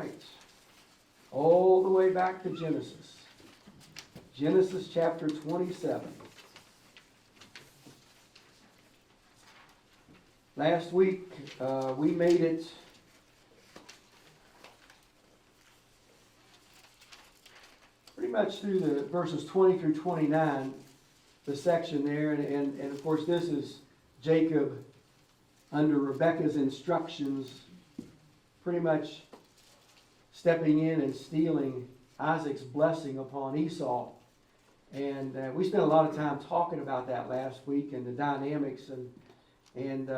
right. All the way back to Genesis. Genesis chapter 27. Last week, we made it pretty much through the verses 20 through 29, the section there. And of course, this is Jacob under Rebekah's instructions, pretty much stepping in and stealing Isaac's blessing upon Esau. And we spent a lot of time talking about that last week and the dynamics. And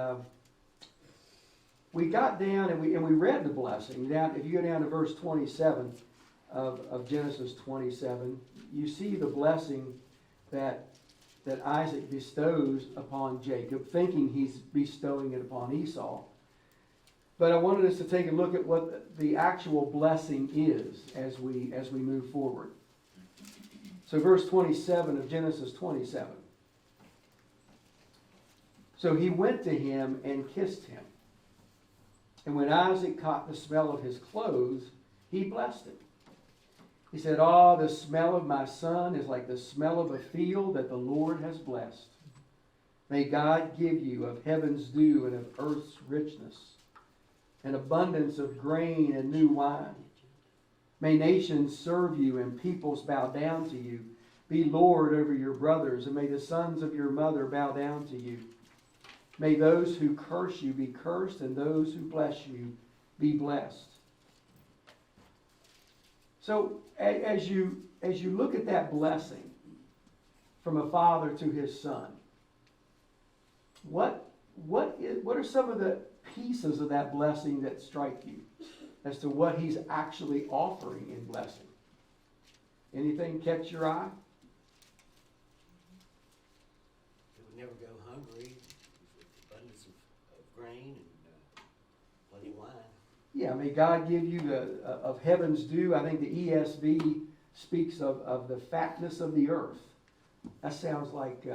we got down and we read the blessing. Now, if you go down to verse 27 of Genesis 27, you see the blessing that Isaac bestows upon Jacob, thinking he's bestowing it upon Esau. But I wanted us to take a look at what the actual blessing is as we move forward. So verse 27 of Genesis 27. So he went to him and kissed him. And when Isaac caught the smell of his clothes, he blessed him. He said, "Ah, the smell of my son is like the smell of a field that the Lord has blessed. May God give you of heaven's dew and of earth's richness, an abundance of grain and new wine. May nations serve you and peoples bow down to you. Be Lord over your brothers, and may the sons of your mother bow down to you. May those who curse you be cursed, and those who bless you be blessed." So as you look at that blessing from a father to his son, what are some of the pieces of that blessing that strike you as to what he's actually offering in blessing? Anything catch your eye? They would never go hungry, with abundance of grain and plenty of wine. Yeah, may God give you of heaven's dew. I think the ESV speaks of the fatness of the earth. That sounds like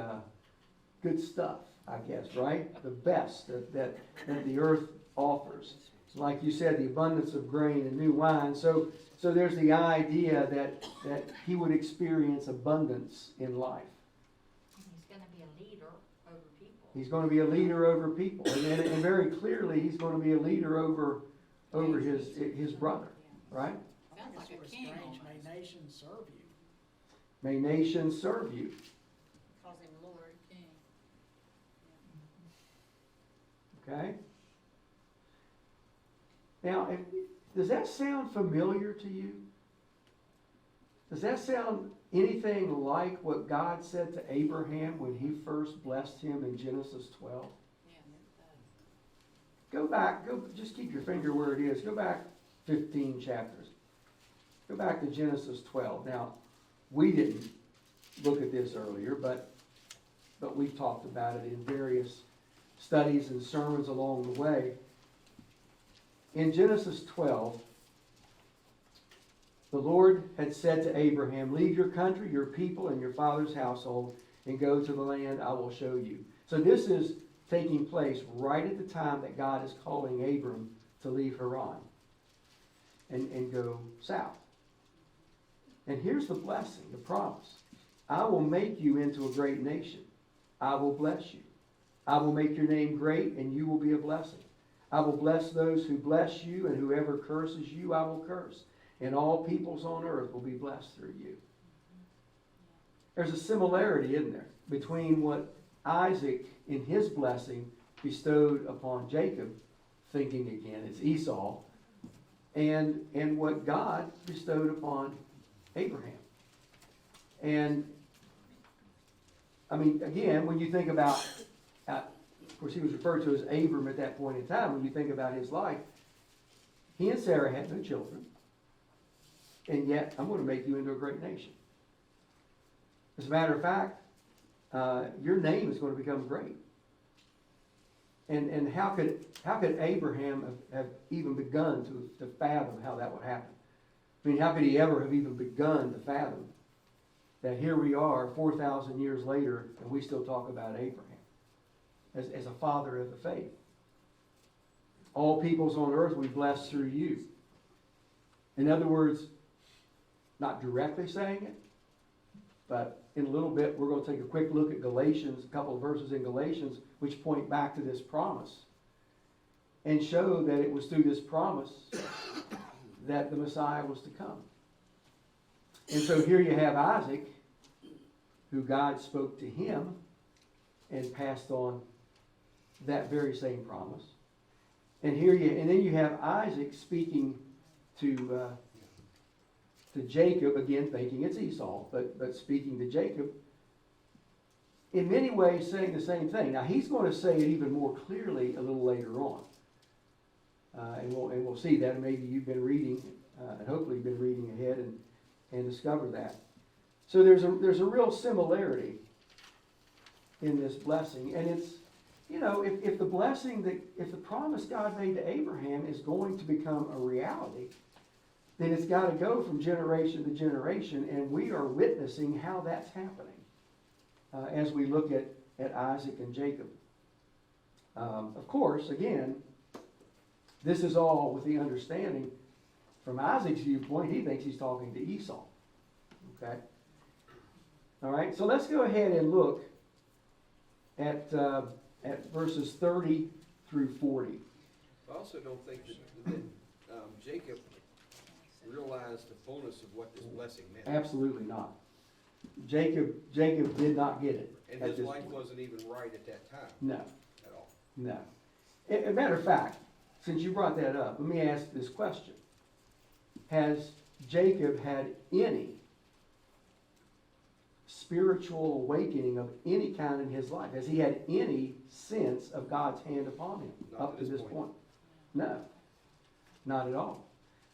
good stuff, I guess, right? The best that the earth offers. Like you said, the abundance of grain and new wine. So there's the idea that he would experience abundance in life. He's going to be a leader over people. He's going to be a leader over people. And very clearly, he's going to be a leader over his brother, right? Sounds like a king almost. May nations serve you. May nations serve you. Calls him Lord, king. Okay? Now, does that sound familiar to you? Does that sound anything like what God said to Abraham when he first blessed him in Genesis 12? Go back, just keep your finger where it is. Go back 15 chapters. Go back to Genesis 12. Now, we didn't look at this earlier, but we've talked about it in various studies and sermons along the way. In Genesis 12, the Lord had said to Abraham, "Leave your country, your people, and your father's household, and go to the land I will show you." So this is taking place right at the time that God is calling Abram to leave Haran and go south. And here's the blessing, the promise. "I will make you into a great nation. I will bless you. I will make your name great, and you will be a blessing. I will bless those who bless you, and whoever curses you, I will curse. And all peoples on earth will be blessed through you." There's a similarity, isn't there, between what Isaac, in his blessing, bestowed upon Jacob, thinking again it's Esau, and what God bestowed upon Abraham. And, I mean, again, when you think about, of course he was referred to as Abram at that point in time, when you think about his life, he and Sarah had no children, and yet I'm going to make you into a great nation. As a matter of fact, your name is going to become great. And how could Abraham have even begun to fathom how that would happen? I mean, how could he ever have even begun to fathom that here we are 4,000 years later and we still talk about Abraham as a father of the faith? All peoples on earth we bless through you. In other words, not directly saying it, but in a little bit, we're going to take a quick look at Galatians, a couple of verses in Galatians, which point back to this promise and show that it was through this promise that the Messiah was to come. And so here you have Isaac, who God spoke to him and passed on that very same promise. And then you have Isaac speaking to Jacob, again thinking it's Esau, but speaking to Jacob, in many ways saying the same thing. Now he's going to say it even more clearly a little later on. And we'll see that. And maybe you've been reading, and hopefully you've been reading ahead and discover that. So there's a real similarity in this blessing. And it's, if the blessing, if the promise God made to Abraham is going to become a reality, then it's got to go from generation to generation, and we are witnessing how that's happening as we look at Isaac and Jacob. Of course, again, this is all with the understanding, from Isaac's viewpoint, he thinks he's talking to Esau. Okay? All right, so let's go ahead and look at verses 30 through 40. I also don't think that Jacob realized the fullness of what this blessing meant. Absolutely not. Jacob did not get it. And his life wasn't even right at that time. No. At all. No. As a matter of fact, since you brought that up, let me ask this question. Has Jacob had any spiritual awakening of any kind in his life? Has he had any sense of God's hand upon him up to this point? No. Not at all.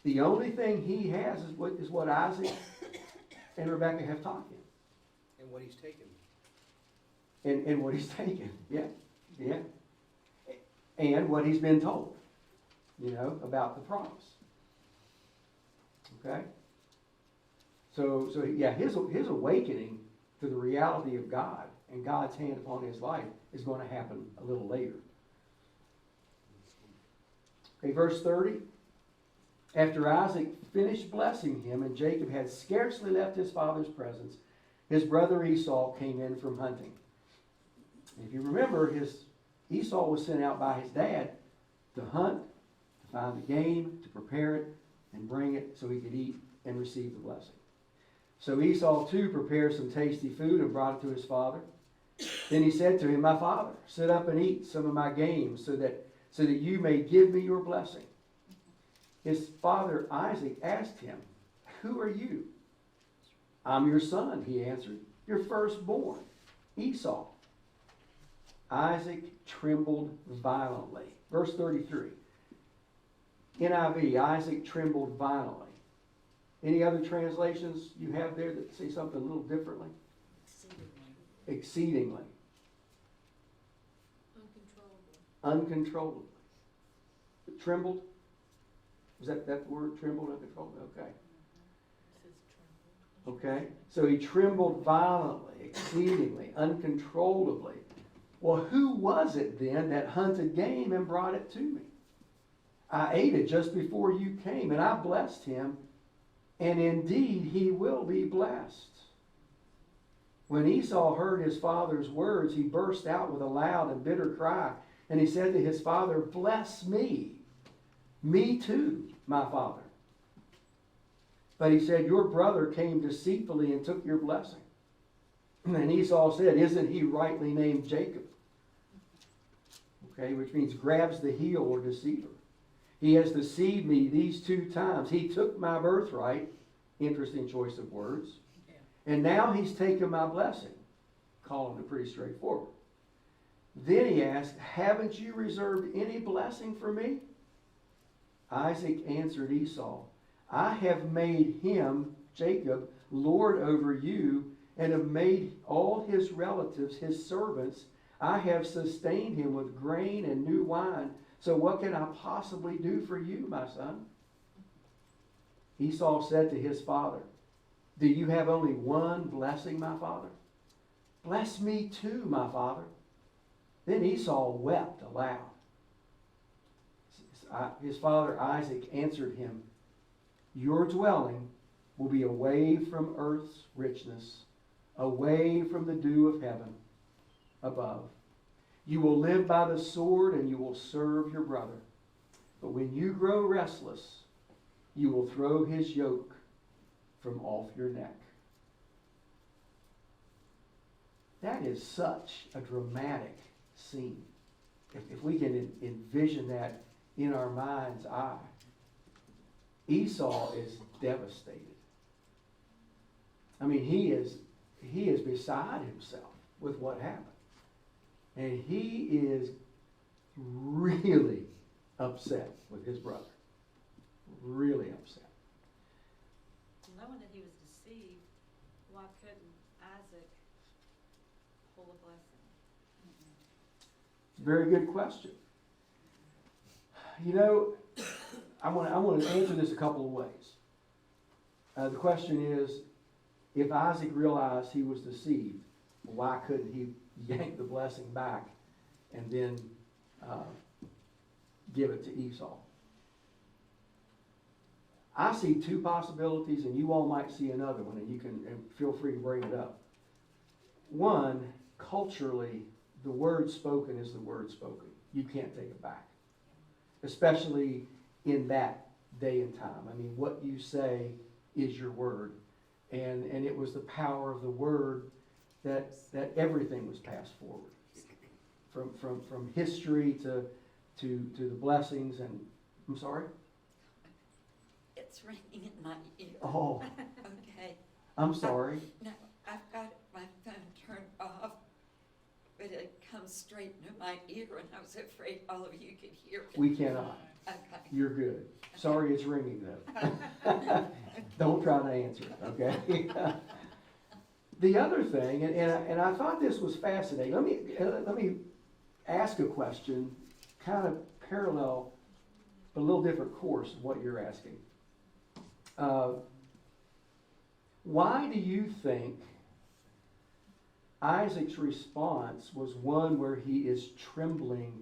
The only thing he has is what Isaac and Rebekah have taught him. And what he's taken. And what he's taken, yeah. And what he's been told, about the promise. Okay? So yeah, his awakening to the reality of God and God's hand upon his life is going to happen a little later. Okay, verse 30. After Isaac finished blessing him and Jacob had scarcely left his father's presence, his brother Esau came in from hunting. If you remember, Esau was sent out by his dad to hunt, to find the game, to prepare it, and bring it so he could eat and receive the blessing. So Esau too prepared some tasty food and brought it to his father. Then he said to him, "My father, sit up and eat some of my game so that you may give me your blessing." His father Isaac asked him, "Who are you?" "I'm your son," he answered, "your firstborn, Esau." Isaac trembled violently. Verse 33. NIV, Isaac trembled violently. Any other translations you have there that say something a little differently? Exceedingly. Uncontrollably. Trembled? Was that the word, trembled, uncontrollably? Okay. Okay. So he trembled violently, exceedingly, uncontrollably. Well, who was it then that hunted game and brought it to me? I ate it just before you came, and I blessed him, and indeed he will be blessed. When Esau heard his father's words, he burst out with a loud and bitter cry, and he said to his father, "Bless me. Me too, my father." But he said, "Your brother came deceitfully and took your blessing." And Esau said, "Isn't he rightly named Jacob?" Okay, which means grabs the heel or deceiver. "He has deceived me these 2 times. He took my birthright." Interesting choice of words. Yeah. "And now he's taken my blessing." Calling it pretty straightforward. Then he asked, "Haven't you reserved any blessing for me?" Isaac answered Esau, "I have made him, Jacob, lord over you, and have made all his relatives his servants. I have sustained him with grain and new wine. So what can I possibly do for you, my son?" Esau said to his father, "Do you have only one blessing, my father? Bless me too, my father." Then Esau wept aloud. His father Isaac answered him, Your dwelling will be away from earth's richness, away from the dew of heaven above. You will live by the sword and you will serve your brother. But when you grow restless, you will throw his yoke from off your neck. That is such a dramatic scene. If we can envision that in our mind's eye, Esau is devastated. I mean, he is beside himself with what happened. And he is really upset with his brother. Really upset. Knowing that he was deceived, why couldn't Isaac pull a blessing? Very good question. You know, I want to answer this a couple of ways. The question is, if Isaac realized he was deceived, why couldn't he yank the blessing back and then give it to Esau? I see two possibilities, and you all might see another one, and you can feel free to bring it up. One, culturally, the word spoken is the word spoken. You can't take it back, especially in that day and time. I mean, what you say is your word, and it was the power of the word that everything was passed forward, from history to the blessings. And I'm sorry. It's ringing in my ear. Oh, Okay. I'm sorry. No, I've got my phone turned off, but it comes straight into my ear, and I was afraid all of you could hear it. We cannot. Okay. You're good. Sorry it's ringing though. Don't try to answer it, okay? The other thing, and I thought this was fascinating. Let me ask a question, kind of parallel, but a little different course of what you're asking. Why do you think Isaac's response was one where he is trembling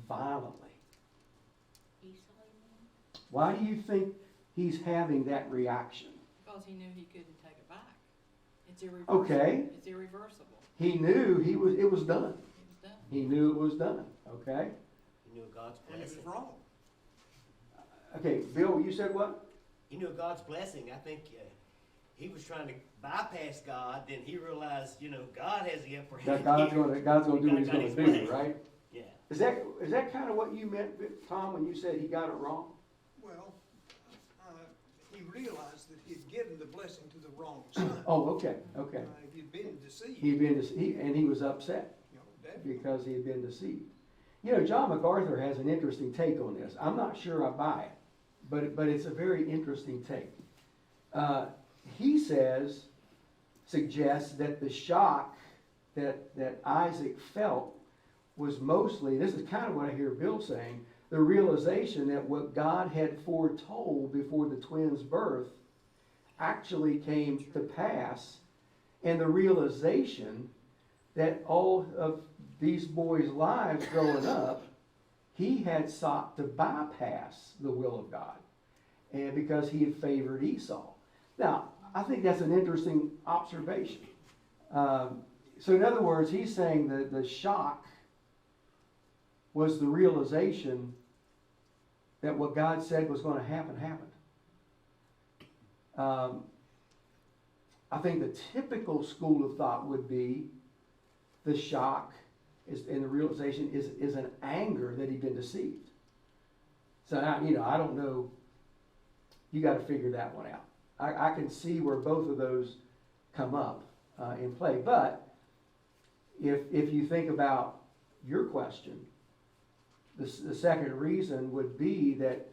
violently? Why do you think he's having that reaction? Because he knew he couldn't take it back. It's irreversible. Okay. It's irreversible. He knew it was done. It was done. He knew it was done, okay? He knew God's And he was blessing. wrong. Okay, Bill, you said what? He knew God's blessing. I think he was trying to bypass God. Then he realized, God has the upper hand. That God's here. gonna do what he's God got gonna his do, blessing. right? Yeah. Is that kind of what you meant, Tom, when you said he got it wrong? Well, he realized that he had given the blessing to the wrong son. Oh, okay. If he'd been deceived, He'd been and he was upset definitely. because he had been deceived. John MacArthur has an interesting take on this. I'm not sure I buy it, but it's a very interesting take. He suggests that the shock that Isaac felt was mostly, this is kind of what I hear Bill saying, the realization that what God had foretold before the twins' birth actually came to pass, and the realization that all of these boys' lives growing up, he had sought to bypass the will of God, and because he had favored Esau. Now, I think that's an interesting observation. So in other words, he's saying that the shock was the realization that what God said was going to happen happened. I think the typical school of thought would be the shock and the realization is an anger that he'd been deceived. So I don't know. You got to figure that one out. I can see where both of those come up in play. But if you think about your question, the second reason would be that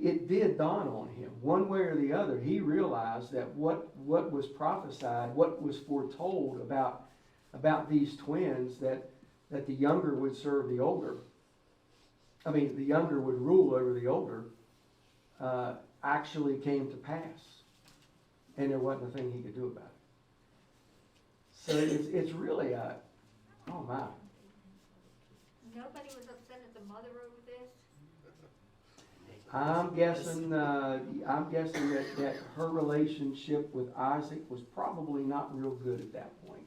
it did dawn on him, one way or the other. He realized that what was prophesied, what was foretold about these twins, that the younger would serve the older. I mean, the younger would rule over the older, actually came to pass. And there wasn't a thing he could do about it. So it's really oh my. Nobody was upset at the mother over this? I'm guessing that her relationship with Isaac was probably not real good at that point.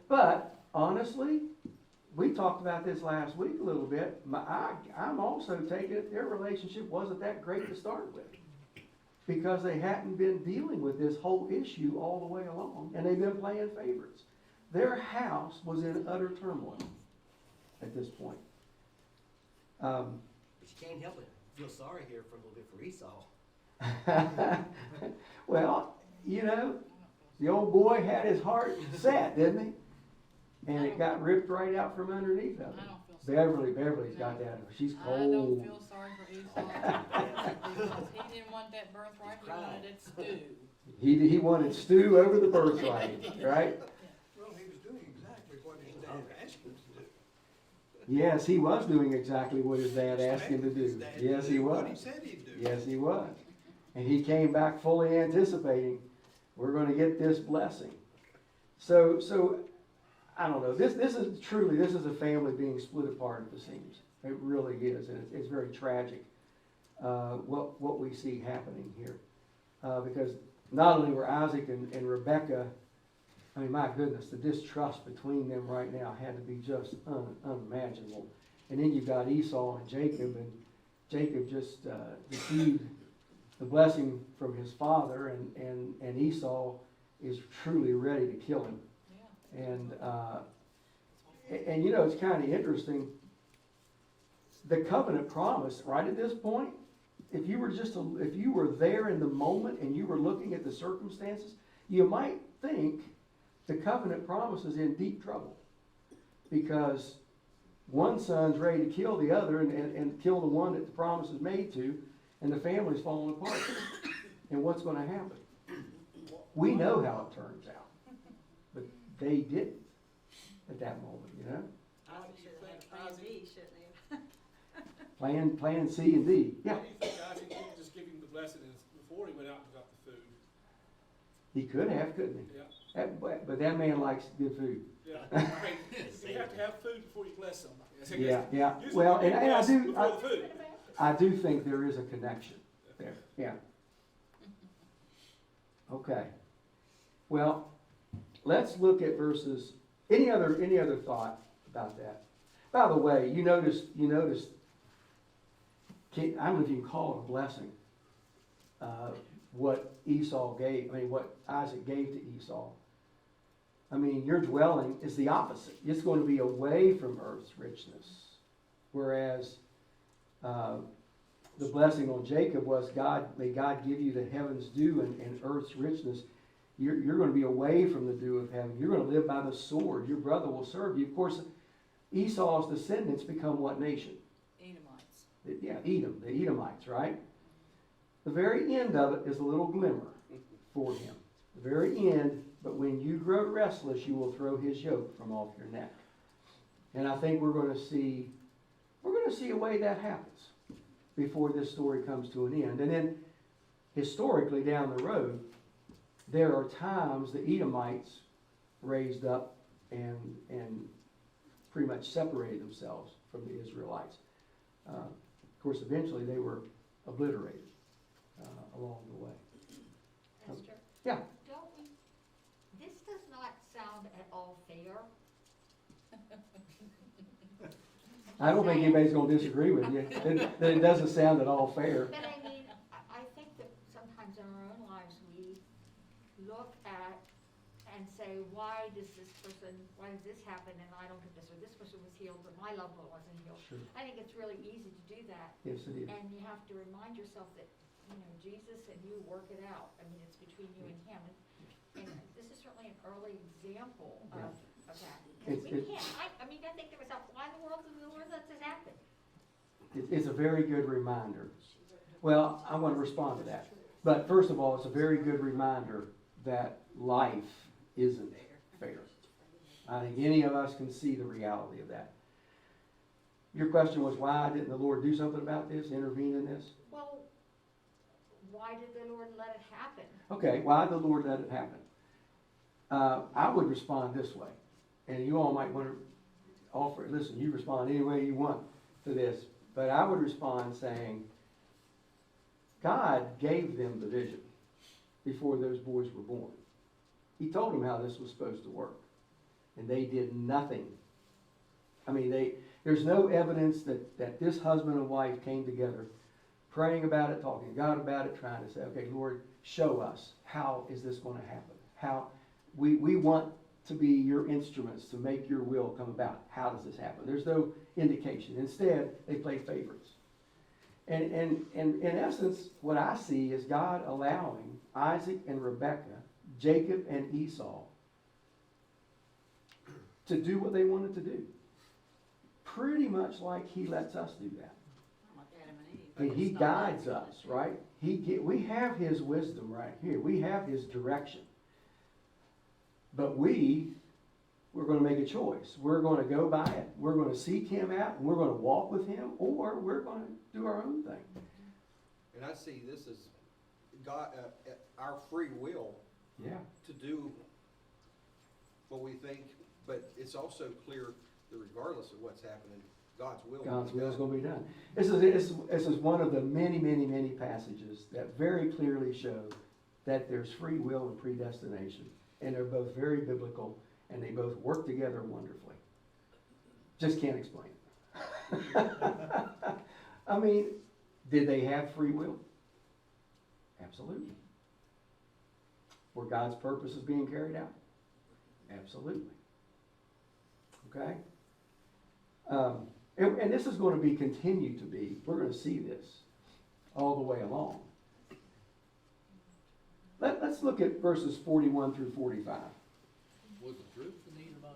But honestly, we talked about this last week a little bit. I'm also taking it their relationship wasn't that great to start with, because they hadn't been dealing with this whole issue all the way along, and they've been playing favorites. Their house was in utter turmoil at this point. But you can't help it. Feel sorry here for a little bit for Esau. Well, you know, the old boy had his heart set, didn't he? And it got ripped right out from underneath of him. I don't feel sorry. Beverly's got that. She's I don't cold. feel sorry for Esau because he didn't want that birthright, he wanted it stew. He wanted stew over the birthright, right? Well, he was doing exactly what his dad asked him to do. Yes, he was doing exactly what his dad asked him to His do. dad Yes, did he What he was. said he'd do. Yes, he was. And he came back fully anticipating, we're gonna get this blessing. So, I don't know, this is a family being split apart at the seams. It really is, and it's very tragic, what we see happening here. Because not only were Isaac and Rebekah, I mean, my goodness, the distrust between them right now had to be just unimaginable. And then you've got Esau and Jacob just received the blessing from his father, and Esau is truly ready to kill him. And you know, it's kind of interesting. The covenant promise, right at this point, if you were there in the moment and you were looking at the circumstances, you might think the covenant promise is in deep trouble, because one son's ready to kill the other and kill the one that the promise is made to, and the family's falling apart. And what's going to happen? We know how it turns out, but they didn't at that moment, you know? Isaac should have had a plan B, shouldn't he have? Plan C and D. Yeah, Why do you think Isaac didn't just give him the blessing before he went out and got the food? he could have, couldn't he? Yeah. But that man likes good food. Yeah. I mean, you have to have food before you bless somebody. Yeah. Usually Well, you and I bless do, before the food. I do think there is a connection there. Yeah. Okay. Well, let's look at verses. Any other thought about that? By the way, you noticed. I don't know if you can call it a blessing. What what Isaac gave to Esau. I mean, your dwelling is the opposite. It's going to be away from earth's richness. Whereas the blessing on Jacob was, may God give you the heavens dew and earth's richness. You're going to be away from the dew of heaven. You're going to live by the sword. Your brother will serve you. Of course, Esau's descendants become what nation? Edomites. Yeah, Edom, the Edomites, right? The very end of it is a little glimmer for him. The very end, but when you grow restless, you will throw his yoke from off your neck. And I think we're going to see a way that happens before this story comes to an end. And then historically down the road, there are times the Edomites raised up and pretty much separated themselves from the Israelites. Of course, eventually they were obliterated along the way. Esther? Yeah. This does not sound at all fair. I don't think anybody's going to disagree with you. That it doesn't sound at all fair. But I mean, I think that sometimes in our own lives, we look at and say, why does this happen and I don't get this, or this person was healed but my loved one wasn't healed? Sure. I think it's really easy to do that. Yes, it is. And you have to remind yourself that, Jesus and you work it out. I mean, it's between you and him. And this is certainly an early example of that. Because we can't, I think to myself, why in the world does this happen? It's a very good reminder. Well, I want to respond to that. But first of all, it's a very good reminder that life isn't fair. I think any of us can see the reality of that. Your question was, why didn't the Lord do something about this, intervene in this? Well, why did the Lord let it happen? Okay, why did the Lord let it happen? I would respond this way. And you all might want to offer, listen, you respond any way you want to this. But I would respond saying, God gave them the vision before those boys were born. He told them how this was supposed to work. And they did nothing. I mean, there's no evidence that this husband and wife came together praying about it, talking to God about it, trying to say, okay, Lord, show us, how is this going to happen? How we want to be your instruments to make your will come about. How does this happen? There's no indication. Instead, they play favorites. And in essence, what I see is God allowing Isaac and Rebekah, Jacob and Esau, to do what they wanted to do. Pretty much like he lets us do that. Like Adam and Eve. And he guides us, right? We have his wisdom right here. We have his direction. But we're going to make a choice. We're going to go by it. We're going to seek him out, and we're going to walk with him, or we're going to do our own thing. And I see this as God, our free will Yeah. to do what we think, but it's also clear that regardless of what's happening, God's will. God's will is going to be done. This is one of the many, many, many passages that very clearly show that there's free will and predestination. And they're both very biblical, and they both work together wonderfully. Just can't explain it. I mean, did they have free will? Absolutely. Were God's purposes being carried out? Absolutely. Okay? And this is going to be continued to be. We're going to see this all the way along. Let's look at verses 41 through 45. Was it Ruth and Edomite?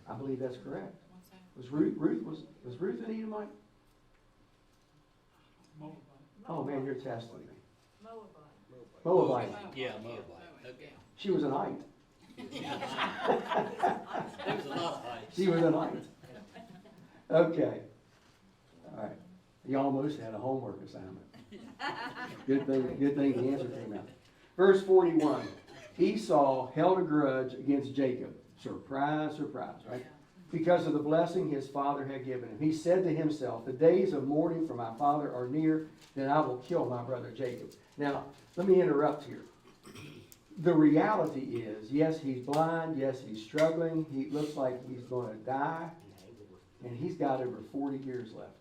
I believe that's correct. What's that? Was Ruth an Edomite? Oh man, you're testing me. Moabite. Moabite. Yeah, Moabite. Okay. She was an Ite. There was a lot of heights. She was an Ite. Okay. All right. You almost had a homework assignment. Good thing the answer came out. Verse 41. Esau held a grudge against Jacob. Surprise, surprise, right? Because of the blessing his father had given him. He said to himself, the days of mourning for my father are near, then I will kill my brother Jacob. Now, let me interrupt here. The reality is, yes, he's blind, yes, he's struggling, he looks like he's going to die, and he's got over 40 years left.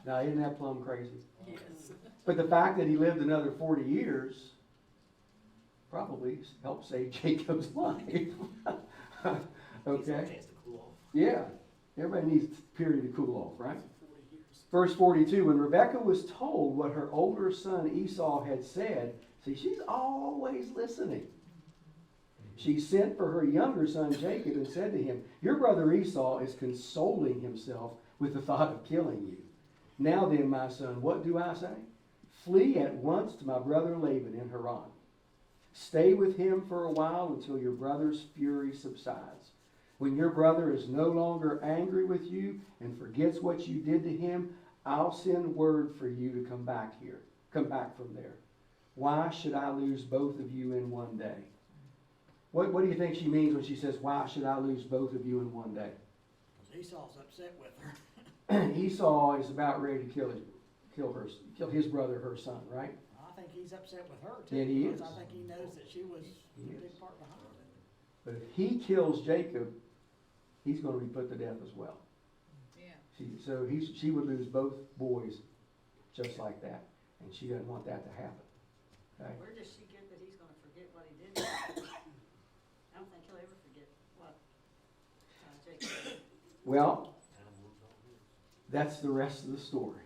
Now, isn't that plumb crazy? Yes. But the fact that he lived another 40 years probably helped save Jacob's life. Okay? Chance to cool off. Yeah. Everybody needs a period to cool off, right? Verse 42, when Rebekah was told what her older son Esau had said, see, she's always listening. She sent for her younger son Jacob and said to him, your brother Esau is consoling himself with the thought of killing you. Now then, my son, what do I say? Flee at once to my brother Laban in Haran. Stay with him for a while until your brother's fury subsides. When your brother is no longer angry with you and forgets what you did to him, I'll send word for you to come back here. Come back from there. Why should I lose both of you in one day? What do you think she means when she says, why should I lose both of you in one day? Esau's upset with her. Esau is about ready to kill his brother, her son, right? I think he's upset with her too. Yeah, he is. Because I think he knows that she was He a is. big part behind it. But if he kills Jacob, he's going to be put to death as well. Yeah. So she would lose both boys just like that. And she doesn't want that to happen. Okay? Where does she get that he's gonna forget what he did? I don't think he'll ever forget what Jacob did. Well, that's the rest of the story.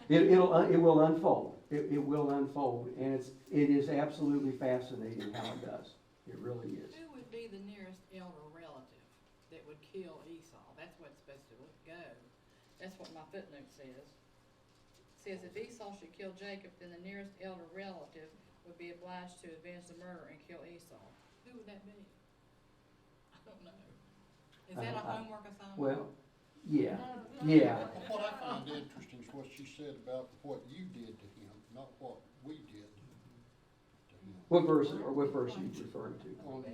It will unfold. It will unfold. And it is absolutely fascinating how it does. It really is. Who would be the nearest elder relative that would kill Esau? That's what's supposed to go. That's what my footnote says. It says if Esau should kill Jacob, then the nearest elder relative would be obliged to avenge the murder and kill Esau. Who would that be? I don't know. Is that a homework assignment? Well, yeah. What I find interesting is what she said about what you did to him, not what we did to him. What verse are you referring to? On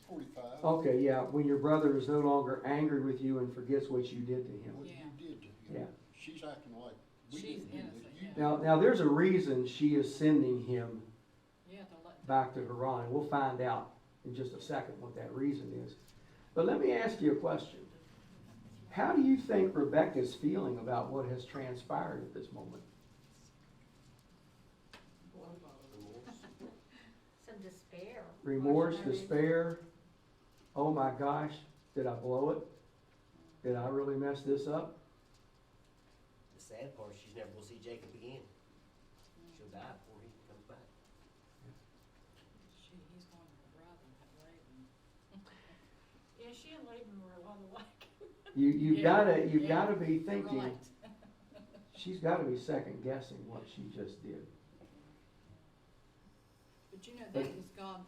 45. Okay, yeah. When your brother is no longer angry with you and forgets what you did to him. What Yeah. you did to him. Yeah. she's acting like we She's didn't do innocent, this. You yeah. Now there's a reason she is sending him Yeah, to let. back to Haran. We'll find out in just a second what that reason is. But let me ask you a question. How do you think Rebecca's feeling about what has transpired at this moment? Some despair. Remorse, Maybe. despair, oh my gosh, did I blow it? Did I really mess this up? The sad part is she's never gonna see Jacob again. She'll die before he comes back. He's going to her brother and have Laban. Yeah, she and Laban were a lot alike. You've Yeah, gotta be you're thinking, right. she's gotta be second guessing what she just did. But you know, that was God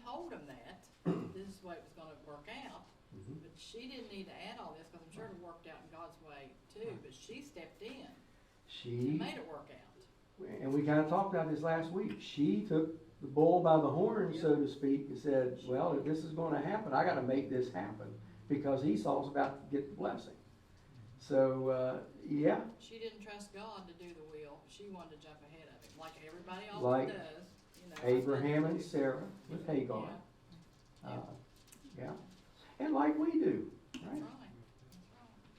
told him that, this is the way it was gonna work out. Mhm. But she didn't need to add all this, cause I'm sure it worked out in God's way too, but she stepped in and She, made it work out. and we kinda talked about this last week, she took the bull by the horn, so to speak, and said, well, if this is gonna happen, I gotta make this happen, because Esau's about to get the blessing. So, yeah, She didn't trust God to do the will, she wanted to jump ahead of him, like everybody Like often does, you know. Abraham and Sarah with Hagar. Yeah, and like we do, That's right? right, that's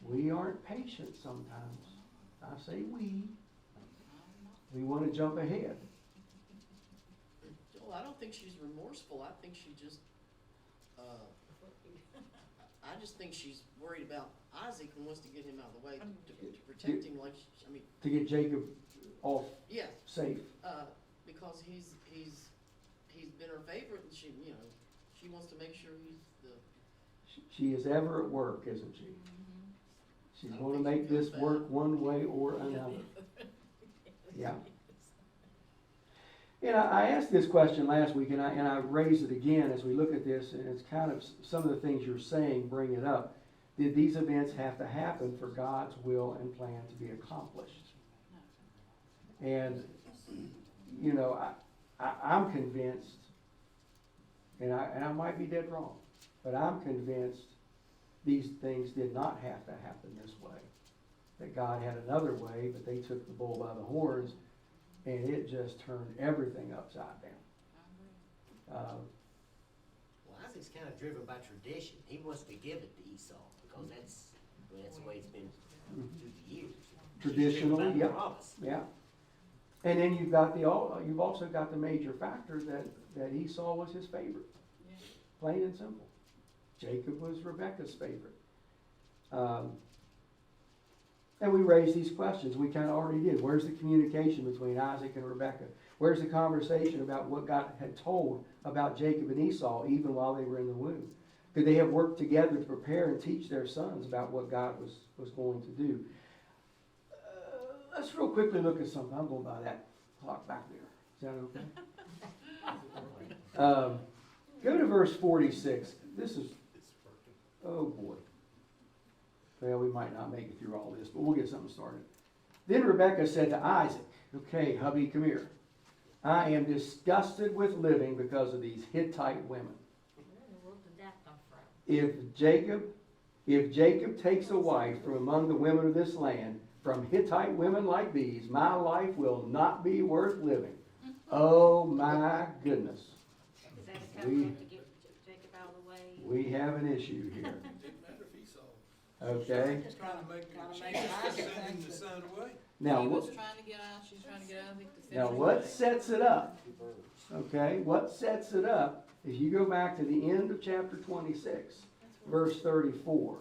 right. We aren't patient sometimes. I say we. I'm not- We want to jump ahead. Well, I don't think she's remorseful. I think she just, I just think she's worried about Isaac and wants to get him out of the way to protect him like, I mean, To get Jacob off yeah, safe. because he's been her favorite and she, you know, she wants to make sure he's the, She is ever at work, isn't she? She's I don't going to think she make this feels bad. work one way or another. Yeah. And I asked this question last week, and I raised it again as we look at this, and it's kind of some of the things you're saying bring it up. Did these events have to happen for God's will and plan to be accomplished? And, you know, I'm convinced, and I might be dead wrong, but I'm convinced these things did not have to happen this way. That God had another way, but they took the bull by the horns, and it just turned everything upside down. Well, Isaac's kind of driven by tradition. He wants to give it to Esau because that's the way it's been through the years. Traditionally, He's driven by yeah. the promise. Yeah. And then you've also got the major factor that Esau was his favorite. Yeah. Plain and simple. Jacob was Rebekah's favorite. And we raised these questions. We kind of already did. Where's the communication between Isaac and Rebekah? Where's the conversation about what God had told about Jacob and Esau even while they were in the womb? Could they have worked together to prepare and teach their sons about what God was going to do? Let's real quickly look at something. I'm going by that clock back there. Is that okay? Go to verse 46. This is, oh boy. Well, we might not make it through all this, but we'll get something started. Then Rebekah said to Isaac, okay, hubby, come here. I am disgusted with living because of these Hittite women. Where in the world did that come from? If Jacob takes a wife from among the women of this land, from Hittite women like these, my life will not be worth living. Oh my goodness. Is that a covenant to get Jacob out of the way? We have an issue here. Didn't matter if Esau. Okay? Just trying to make it, Gotta she's make just Isaac sending think the that- son away. Now, She what, was trying to get out, she's trying to get Isaac to send now her what away. sets it up? Two birds. Okay? What sets it up is you go back to the end of chapter 26, verse 34.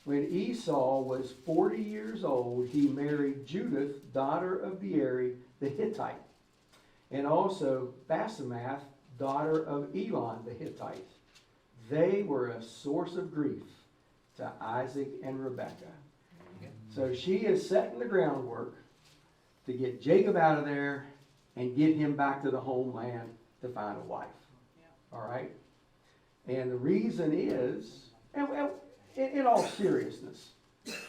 When Esau was 40 years old, he married Judith, daughter of Beeri, the Hittite, and also Basemath, daughter of Elon, the Hittite. They were a source of grief to Isaac and Rebekah. So she is setting the groundwork to get Jacob out of there and get him back to the homeland to find a wife. Yeah. All right? And the reason is, and in all seriousness,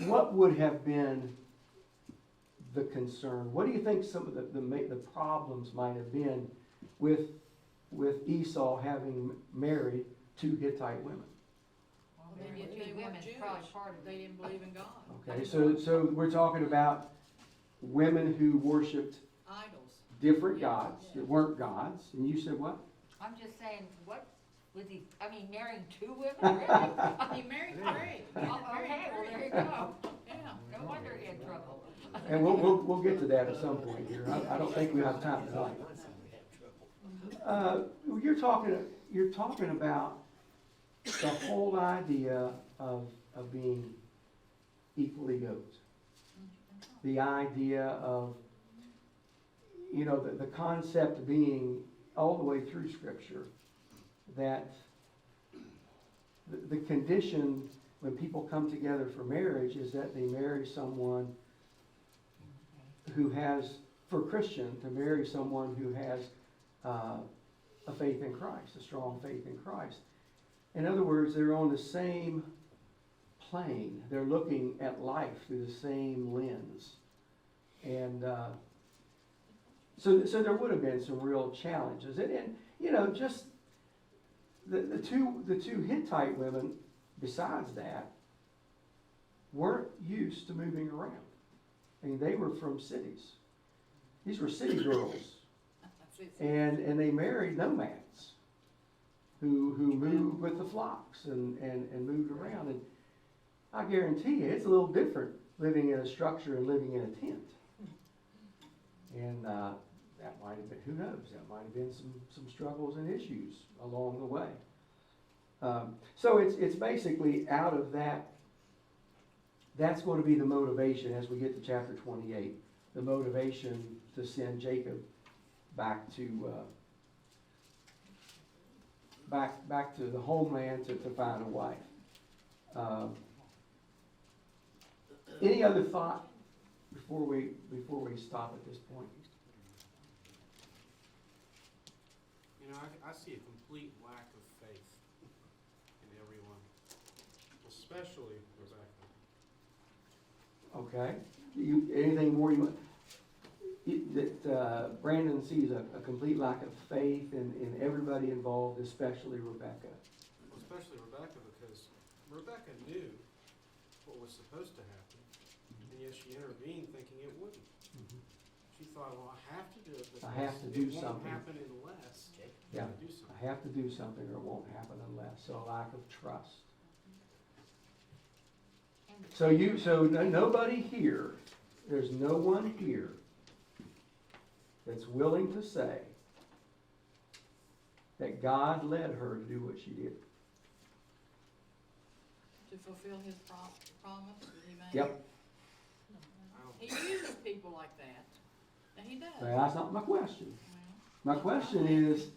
what would have been the concern? What do you think some of the problems might have been with Esau having married two Hittite women? Well, they Two weren't women, Jewish, probably part of they didn't believe in God. Okay, Okay, so we're talking about women who worshiped Idols. different gods that weren't gods, and you said what? I'm just saying, what, was he, I mean, marrying two women, really? He married three. Oh, okay, well, there you go. Yeah. No wonder he had trouble. And we'll get to that at some point here. I don't think we have time tonight. You're talking about the whole idea of being equally yoked. The idea of, the concept being all the way through Scripture, that the condition when people come together for marriage is that they marry someone who has, for Christian, to marry someone who has a faith in Christ, a strong faith in Christ. In other words, they're on the same plane. They're looking at life through the same lens. And so there would have been some real challenges. And just the two Hittite women, besides that, weren't used to moving around. I mean, they were from cities. These were city girls. And they married nomads who moved with the flocks and moved around. And I guarantee you, it's a little different living in a structure and living in a tent. And that might have been, who knows, that might have been some struggles and issues along the way. So it's basically out of that, that's going to be the motivation as we get to chapter 28, the motivation to send Jacob back to back to the homeland to find a wife. Any other thought before we stop at this point? I see a complete lack of faith in everyone, especially Rebecca. Okay. Anything more you want? That Brandon sees a complete lack of faith in everybody involved, especially Rebecca. Especially Rebecca, because Rebecca knew what was supposed to happen, and yet she intervened thinking it wouldn't. Mm-hmm. She thought, well, I have to do it because I have to do it won't something. happen unless Yeah, I do something. I have to do something or it won't happen unless. So a lack of trust. So nobody here, there's no one here that's willing to say that God led her to do what she did. To fulfill his promise that he made? Yep. He uses people like that. And he does. Well, that's not my question. My question is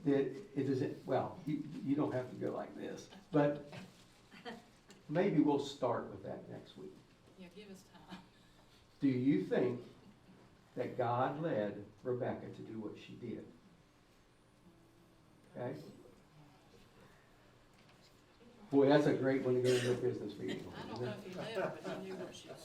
that it isn't, well, you don't have to go like this, but maybe we'll start with that next week. Yeah, give us time. Do you think that God led Rebecca to do what she did? Okay? Boy, that's a great one to go into a business meeting. I don't know if he led her, but he knew what she